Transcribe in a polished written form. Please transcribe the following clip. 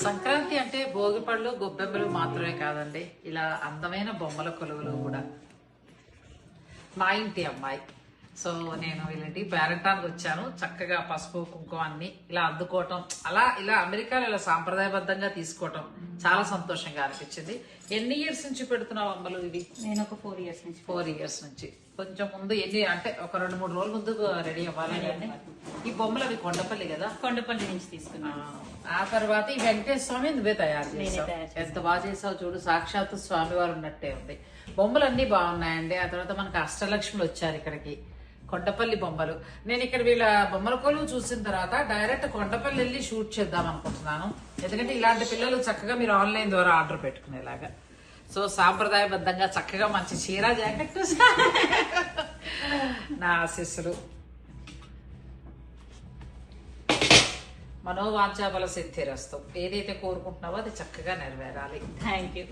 సంక్రాంతి అంటే భోగిపళ్ళు గొబ్బెమ్మలు మాత్రమే కాదండి, ఇలా అందమైన బొమ్మల కొలువులు కూడా. మా ఇంటి అమ్మాయి. సో నేను వీళ్ళంటి పేరంటానికి వచ్చాను. చక్కగా పసుపు కుంకుమ అన్ని ఇలా అద్దుకోవటం, అలా ఇలా అమెరికాలో ఇలా సాంప్రదాయబద్ధంగా తీసుకోవటం చాలా సంతోషంగా అనిపించింది. ఎన్ని ఇయర్స్ నుంచి పెడుతున్నావు అమ్మలు ఇవి? నేను ఒక 4 ఇయర్స్ నుంచి. 4 ఇయర్స్ నుంచి. కొంచెం ముందు ఎన్ని అంటే ఒక 2-3 రోజుల ముందు రెడీ అవ్వాలి. ఈ బొమ్మలు అవి కొండపల్లి కదా? కొండపల్లి నుంచి తీసుకున్నాను. ఆ తర్వాత ఈ వెంకటేశ్వర స్వామి నువ్వే తయారు చేసావు. ఎంత బాగా చేసావు చూడు, సాక్షాత్తు స్వామి వారు ఉన్నట్టే ఉంది. బొమ్మలు అన్ని బాగున్నాయండి. ఆ తర్వాత మనకు అష్టలక్ష్ములు వచ్చారు ఇక్కడికి, కొండపల్లి బొమ్మలు. నేను ఇక్కడ వీళ్ళ బొమ్మల కొలువు చూసిన తర్వాత డైరెక్ట్ కొండపల్లి వెళ్ళి షూట్ చేద్దాం అనుకుంటున్నాను. ఎందుకంటే ఇలాంటి పిల్లలు చక్కగా మీరు ఆన్లైన్ ద్వారా ఆర్డర్ పెట్టుకునేలాగా. సో సాంప్రదాయబద్ధంగా చక్కగా మంచి చీర జాకెట్ నా ఆశీస్సులు. మనోవాంఛాబల సిద్ధిరస్తు. ఏదైతే కోరుకుంటున్నావో అది చక్కగా నెరవేరాలి. Thank you.